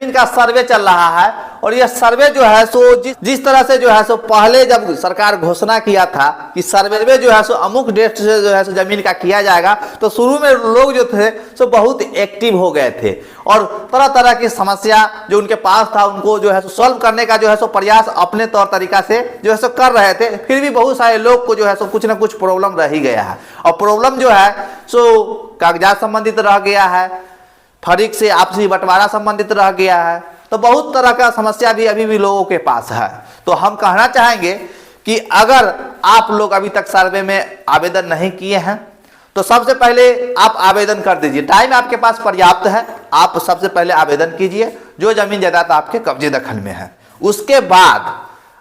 इनका सर्वे चल रहा है और यह सर्वे जो है सो जिस तरह से जो है सो पहले जब सरकार घोषणा किया था कि सर्वे जो है सो अमुक डेट से जो है सो जमीन का किया जाएगा, तो शुरू में लोग जो थे सो बहुत एक्टिव हो गए थे और तरह तरह की समस्या जो उनके पास था उनको जो है सो सॉल्व करने का जो है सो प्रयास अपने तौर तरीका से जो है सो कर रहे थे। फिर भी बहुत सारे लोग को जो है सो कुछ ना कुछ प्रॉब्लम रह ही गया है और प्रॉब्लम जो है सो कागजात संबंधित रह गया है, फरीक से आपसी बंटवारा संबंधित रह गया है, तो बहुत तरह का समस्या भी अभी भी लोगों के पास है। तो हम कहना चाहेंगे कि अगर आप लोग अभी तक सर्वे में आवेदन नहीं किए हैं तो सबसे पहले आप आवेदन कर दीजिए। टाइम आपके पास पर्याप्त है, आप सबसे पहले आवेदन कीजिए जो जमीन जायदाद आपके कब्जे दखल में है। उसके बाद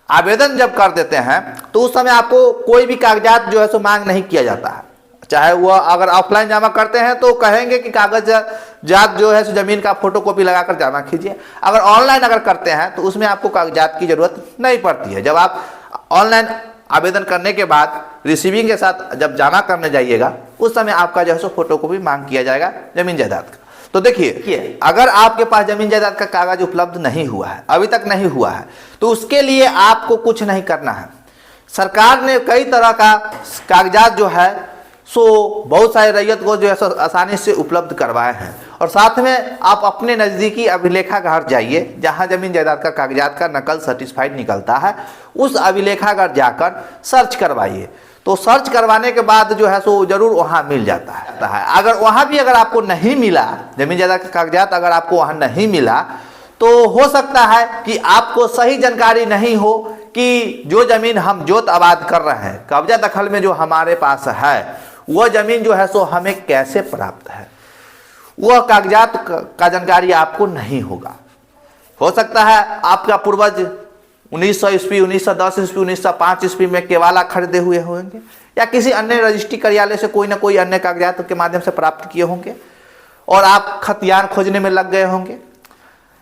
आवेदन जब कर देते हैं तो उस समय आपको कोई भी कागजात जो है सो मांग नहीं किया जाता है। चाहे वह अगर ऑफलाइन जमा करते हैं तो कहेंगे कि कागजात जो है जमीन का फोटोकॉपी लगाकर जमा कीजिए। अगर ऑनलाइन अगर करते हैं तो उसमें आपको कागजात की जरूरत नहीं पड़ती है। जब आप ऑनलाइन आवेदन करने के बाद रिसीविंग के साथ जब जमा करने जाइएगा उस समय आपका जो है सो फोटोकॉपी मांग किया जाएगा जमीन जायदाद का। तो देखिए, अगर आपके पास जमीन जायदाद का कागज उपलब्ध नहीं हुआ है, अभी तक नहीं हुआ है, तो उसके लिए आपको कुछ नहीं करना है। सरकार ने कई तरह का कागजात जो है सो बहुत सारे रैयत को जो है आसानी से उपलब्ध करवाए हैं और साथ में आप अपने नज़दीकी अभिलेखागार जाइए जहां जमीन जायदाद का कागजात का नकल सर्टिफाइड निकलता है, उस अभिलेखागार जाकर सर्च करवाइए। तो सर्च करवाने के बाद जो है सो जरूर वहां मिल जाता है। अगर वहां भी अगर आपको नहीं मिला, जमीन जायदाद का कागजात अगर आपको वहां नहीं मिला, तो हो सकता है कि आपको सही जानकारी नहीं हो कि जो जमीन हम जोत आबाद कर रहे हैं, कब्जा दखल में जो हमारे पास है, वह जमीन जो है सो हमें कैसे प्राप्त है, वह कागजात का जानकारी आपको नहीं होगा। हो सकता है आपका पूर्वज 1900 ईस्वी, 1910 ईस्वी, 1905 ईस्वी में केवाला खरीदे हुए होंगे या किसी अन्य रजिस्ट्री कार्यालय से कोई ना कोई अन्य कागजात के माध्यम से प्राप्त किए होंगे और आप खतियान खोजने में लग गए होंगे,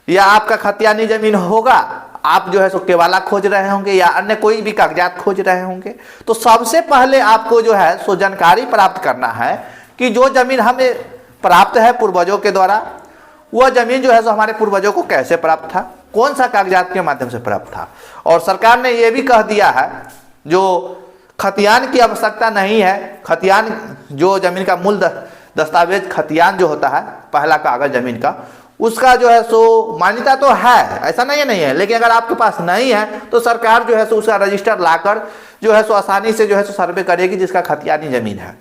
या आपका खतियानी जमीन होगा, आप जो है सो केवाला खोज रहे होंगे या अन्य कोई भी कागजात खोज रहे होंगे। तो सबसे पहले आपको जो है सो जानकारी प्राप्त करना है कि जो जमीन हमें प्राप्त है पूर्वजों के द्वारा, वह जमीन जो है सो हमारे पूर्वजों को कैसे प्राप्त था, कौन सा कागजात के माध्यम से प्राप्त था। और सरकार ने यह भी कह दिया है जो खतियान की आवश्यकता नहीं है। खतियान जो जमीन का मूल दस्तावेज खतियान जो होता है, पहला कागज जमीन का, उसका जो है सो मान्यता तो है, ऐसा नहीं है, लेकिन अगर आपके पास नहीं है तो सरकार जो है सो उसका रजिस्टर लाकर जो है सो आसानी से जो है सो सर्वे करेगी जिसका खतियानी जमीन है।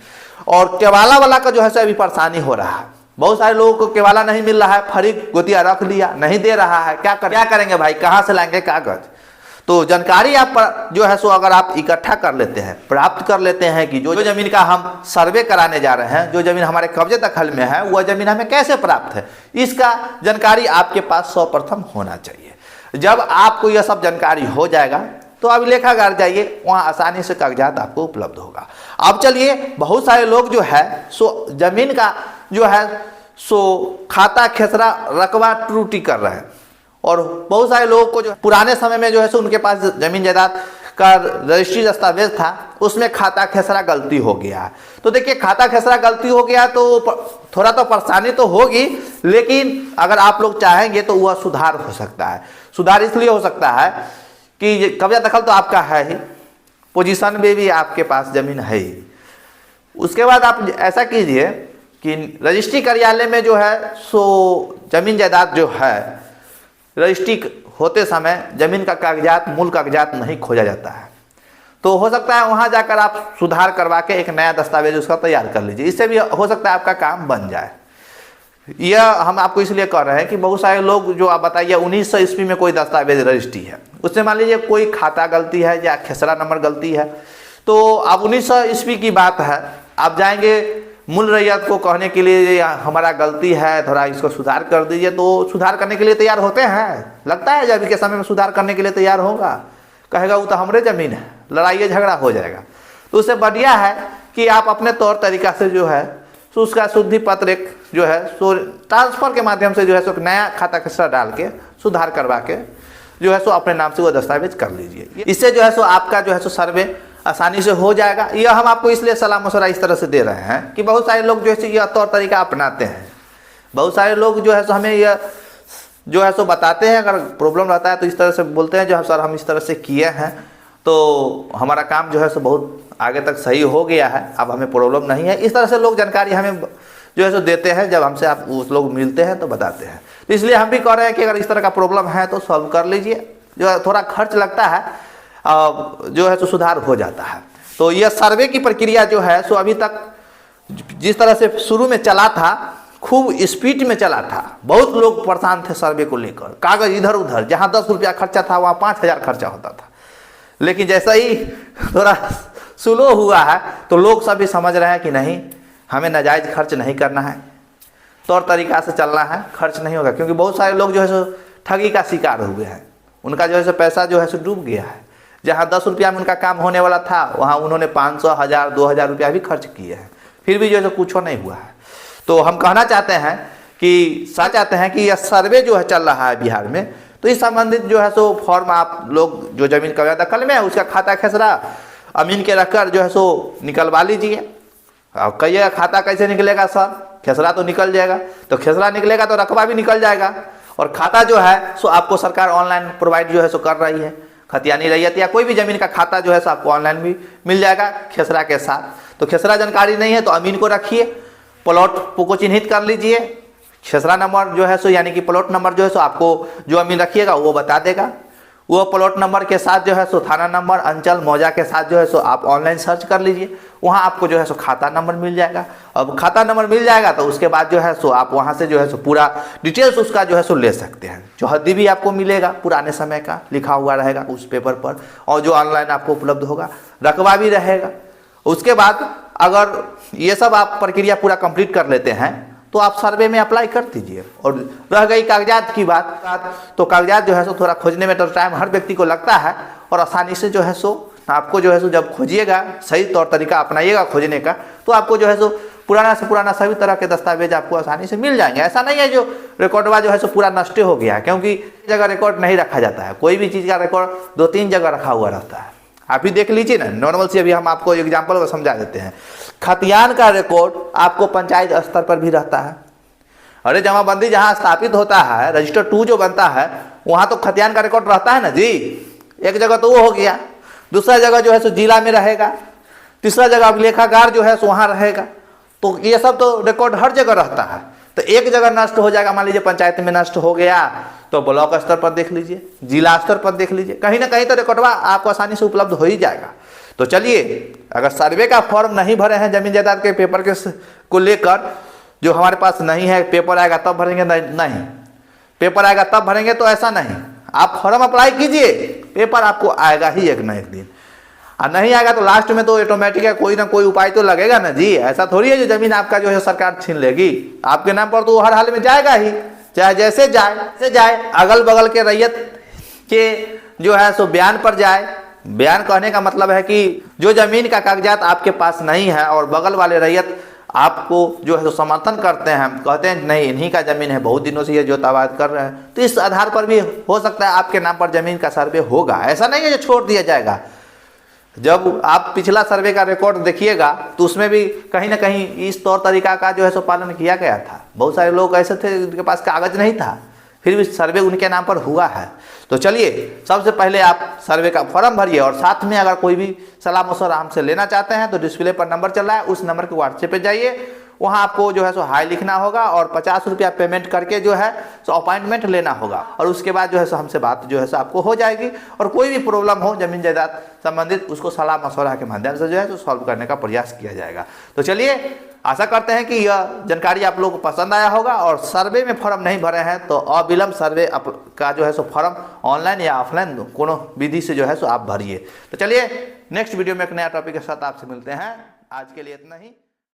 और केवाला वाला का जो है सो अभी परेशानी हो रहा है, बहुत सारे लोगों को केवाला नहीं मिल रहा है, फरीक गोतिया रख लिया, नहीं दे रहा है, क्या करेंगे भाई, कहाँ से लाएंगे कागज। तो जानकारी आप जो है सो अगर आप इकट्ठा कर लेते हैं, प्राप्त कर लेते हैं कि जो जमीन का हम सर्वे कराने जा रहे हैं, जो जमीन हमारे कब्जे दखल में है, वह जमीन हमें कैसे प्राप्त है, इसका जानकारी आपके पास सर्वप्रथम होना चाहिए। जब आपको यह सब जानकारी हो जाएगा तो अभिलेखागार जाइए, वहाँ आसानी से कागजात आपको उपलब्ध होगा। अब चलिए, बहुत सारे लोग जो है सो जमीन का जो है सो खाता खेसरा रकबा त्रुटि कर रहे हैं और बहुत सारे लोगों को जो पुराने समय में जो है सो उनके पास जमीन जायदाद का रजिस्ट्री दस्तावेज था, उसमें खाता खेसरा गलती हो गया है। तो देखिए, खाता खेसरा गलती हो गया तो थोड़ा तो परेशानी तो होगी, लेकिन अगर आप लोग चाहेंगे तो वह सुधार हो सकता है। सुधार इसलिए हो सकता है कि कब्जा दखल तो आपका है ही, पोजीशन में भी आपके पास जमीन है ही। उसके बाद आप ऐसा कीजिए कि रजिस्ट्री कार्यालय में जो है सो जमीन जायदाद जो है, रजिस्ट्री होते समय जमीन का कागजात, मूल कागजात नहीं खोजा जाता है, तो हो सकता है वहां जाकर आप सुधार करवा के एक नया दस्तावेज उसका तैयार कर लीजिए। इससे भी हो सकता है आपका काम बन जाए। यह हम आपको इसलिए कह रहे हैं कि बहुत सारे लोग जो आप बताइए 1900 ईस्वी में कोई दस्तावेज रजिस्ट्री है, उससे मान लीजिए कोई खाता गलती है या खेसरा नंबर गलती है, तो अब 1900 ईस्वी की बात है, आप जाएंगे मूल रैयत को कहने के लिए हमारा गलती है, थोड़ा इसको सुधार कर दीजिए, तो सुधार करने के लिए तैयार होते हैं? लगता है जब के समय में सुधार करने के लिए तैयार होगा? कहेगा वो तो हमारे जमीन है, लड़ाई झगड़ा हो जाएगा। तो उससे बढ़िया है कि आप अपने तौर तरीका से जो है सो उसका शुद्धि पत्र एक जो है सो ट्रांसफर के माध्यम से जो है सो नया खाता खेसरा डाल के सुधार करवा के जो है सो अपने नाम से वो दस्तावेज कर लीजिए। इससे जो है सो आपका जो है सो सर्वे आसानी से हो जाएगा। यह हम आपको इसलिए सलाह मशवरा इस तरह से दे रहे हैं कि बहुत सारे लोग जो है यह तौर तरीका अपनाते हैं। बहुत सारे लोग जो है सो हमें यह जो है सो बताते हैं, अगर प्रॉब्लम रहता है तो इस तरह से बोलते हैं जो सर हम इस तरह से किए हैं तो हमारा काम जो है सो बहुत आगे तक सही हो गया है, अब हमें प्रॉब्लम नहीं है। इस तरह से लोग जानकारी हमें जो है सो देते हैं, जब हमसे आप उस लोग मिलते हैं तो बताते हैं। तो इसलिए हम भी कह रहे हैं कि अगर इस तरह का प्रॉब्लम है तो सॉल्व कर लीजिए, जो है थोड़ा खर्च लगता है जो है सो सुधार हो जाता है। तो यह सर्वे की प्रक्रिया जो है सो अभी तक जिस तरह से शुरू में चला था, खूब स्पीड में चला था, बहुत लोग परेशान थे सर्वे को लेकर, कागज इधर उधर, जहाँ 10 रुपया खर्चा था वहाँ 5000 खर्चा होता था। लेकिन जैसा ही थोड़ा स्लो हुआ है तो लोग सभी समझ रहे हैं कि नहीं, हमें नाजायज़ खर्च नहीं करना है, तौर तरीका से चलना है, खर्च नहीं होगा। क्योंकि बहुत सारे लोग जो है सो ठगी का शिकार हुए हैं, उनका जो है सो पैसा जो है सो डूब गया है। जहाँ 10 रुपया में उनका काम होने वाला था वहाँ उन्होंने 500, 1000, 2000 रुपया भी खर्च किए हैं, फिर भी जो है सो कुछ नहीं हुआ है। तो हम कहना चाहते हैं कि यह सर्वे जो है चल रहा है बिहार में, तो इस संबंधित जो है सो फॉर्म आप लोग जो जमीन का दखल में है उसका खाता खेसरा अमीन के रखकर जो है सो निकलवा लीजिए। अब कहिएगा खाता कैसे निकलेगा सर, खेसरा तो निकल जाएगा, तो खेसरा निकलेगा तो रकबा भी निकल जाएगा, और खाता जो है सो आपको सरकार ऑनलाइन प्रोवाइड जो है सो कर रही है। खतियानी रैयत या कोई भी ज़मीन का खाता जो है सो आपको ऑनलाइन भी मिल जाएगा खेसरा के साथ। तो खेसरा जानकारी नहीं है तो अमीन को रखिए, प्लॉट को चिन्हित कर लीजिए, खेसरा नंबर जो है सो यानी कि प्लॉट नंबर जो है सो आपको जो अमीन रखिएगा वो बता देगा। वो प्लॉट नंबर के साथ जो है सो थाना नंबर, अंचल, मौजा के साथ जो है सो आप ऑनलाइन सर्च कर लीजिए, वहाँ आपको जो है सो खाता नंबर मिल जाएगा। अब खाता नंबर मिल जाएगा तो उसके बाद जो है सो आप वहाँ से जो है सो पूरा डिटेल्स उसका जो है सो ले सकते हैं। चौहद्दी भी आपको मिलेगा, पुराने समय का लिखा हुआ रहेगा उस पेपर पर, और जो ऑनलाइन आपको उपलब्ध होगा, रकबा भी रहेगा। उसके बाद अगर ये सब आप प्रक्रिया पूरा कंप्लीट कर लेते हैं तो आप सर्वे में अप्लाई कर दीजिए। और रह गई कागजात की बात, तो कागजात जो है सो थोड़ा खोजने में तो टाइम हर व्यक्ति को लगता है, और आसानी से जो है सो आपको जो है सो जब खोजिएगा, सही तौर तरीका अपनाइएगा खोजने का, तो आपको जो है सो पुराना से पुराना सभी तरह के दस्तावेज आपको आसानी से मिल जाएंगे। ऐसा नहीं है जो रिकॉर्डवा जो है सो पूरा नष्ट हो गया है, क्योंकि जगह रिकॉर्ड नहीं रखा जाता है, कोई भी चीज़ का रिकॉर्ड 2-3 जगह रखा हुआ रहता है। आप ही देख लीजिए ना, नॉर्मल से अभी हम आपको एग्जाम्पल समझा देते हैं। खतियान का रिकॉर्ड आपको पंचायत स्तर पर भी रहता है। अरे जमाबंदी जहाँ स्थापित होता है, रजिस्टर 2 जो बनता है, वहाँ तो खतियान का रिकॉर्ड रहता है ना जी। एक जगह तो वो हो गया, दूसरा जगह जो है सो जिला में रहेगा, तीसरा जगह अभिलेखागार जो है सो वहाँ रहेगा। तो ये सब तो रिकॉर्ड हर जगह रहता है। तो एक जगह नष्ट हो जाएगा, मान लीजिए पंचायत में नष्ट हो गया, तो ब्लॉक स्तर पर देख लीजिए, जिला स्तर पर देख लीजिए, कहीं ना कहीं तो रिकॉर्डवा आपको आसानी से उपलब्ध हो ही जाएगा। तो चलिए, अगर सर्वे का फॉर्म नहीं भरे हैं जमीन जायदाद के पेपर के को लेकर, जो हमारे पास नहीं है, पेपर आएगा तब भरेंगे, नहीं पेपर आएगा तब भरेंगे, तो ऐसा नहीं। आप फॉर्म अप्लाई कीजिए, पेपर आपको आएगा ही एक न एक दिन, और नहीं आएगा तो लास्ट में तो ऑटोमेटिक है, कोई ना कोई उपाय तो लगेगा ना जी। ऐसा थोड़ी है जो जमीन आपका जो है सरकार छीन लेगी, आपके नाम पर तो हर हाल में जाएगा ही, चाहे जैसे जाए। अगल बगल के रैयत के जो है सो बयान पर जाए। बयान कहने का मतलब है कि जो जमीन का कागजात आपके पास नहीं है और बगल वाले रैयत आपको जो है तो समर्थन करते हैं, कहते हैं नहीं इन्हीं का ज़मीन है, बहुत दिनों से ये जोतावाद कर रहे हैं, तो इस आधार पर भी हो सकता है आपके नाम पर ज़मीन का सर्वे होगा। ऐसा नहीं है जो छोड़ दिया जाएगा। जब आप पिछला सर्वे का रिकॉर्ड देखिएगा तो उसमें भी कहीं ना कहीं इस तौर तरीका का जो है सो पालन किया गया था। बहुत सारे लोग ऐसे थे जिनके पास कागज नहीं था, फिर भी सर्वे उनके नाम पर हुआ है। तो चलिए, सबसे पहले आप सर्वे का फॉर्म भरिए, और साथ में अगर कोई भी सलाह मशवरा हमसे लेना चाहते हैं तो डिस्प्ले पर नंबर चल रहा है, उस नंबर के व्हाट्सएप पे जाइए, वहाँ आपको जो है सो हाई लिखना होगा और 50 रुपया पेमेंट करके जो है सो अपॉइंटमेंट लेना होगा, और उसके बाद जो है सो हमसे बात जो है सो आपको हो जाएगी। और कोई भी प्रॉब्लम हो जमीन जायदाद संबंधित, उसको सलाह मशवरा के माध्यम से जो है सो सॉल्व करने का प्रयास किया जाएगा। तो चलिए, आशा करते हैं कि यह जानकारी आप लोगों को पसंद आया होगा, और सर्वे में फॉर्म नहीं भरे हैं तो अविलंब सर्वे का जो है सो फॉर्म ऑनलाइन या ऑफलाइन कोनो विधि से जो है सो आप भरिए। तो चलिए, नेक्स्ट वीडियो में एक नया टॉपिक के साथ आपसे मिलते हैं। आज के लिए इतना ही।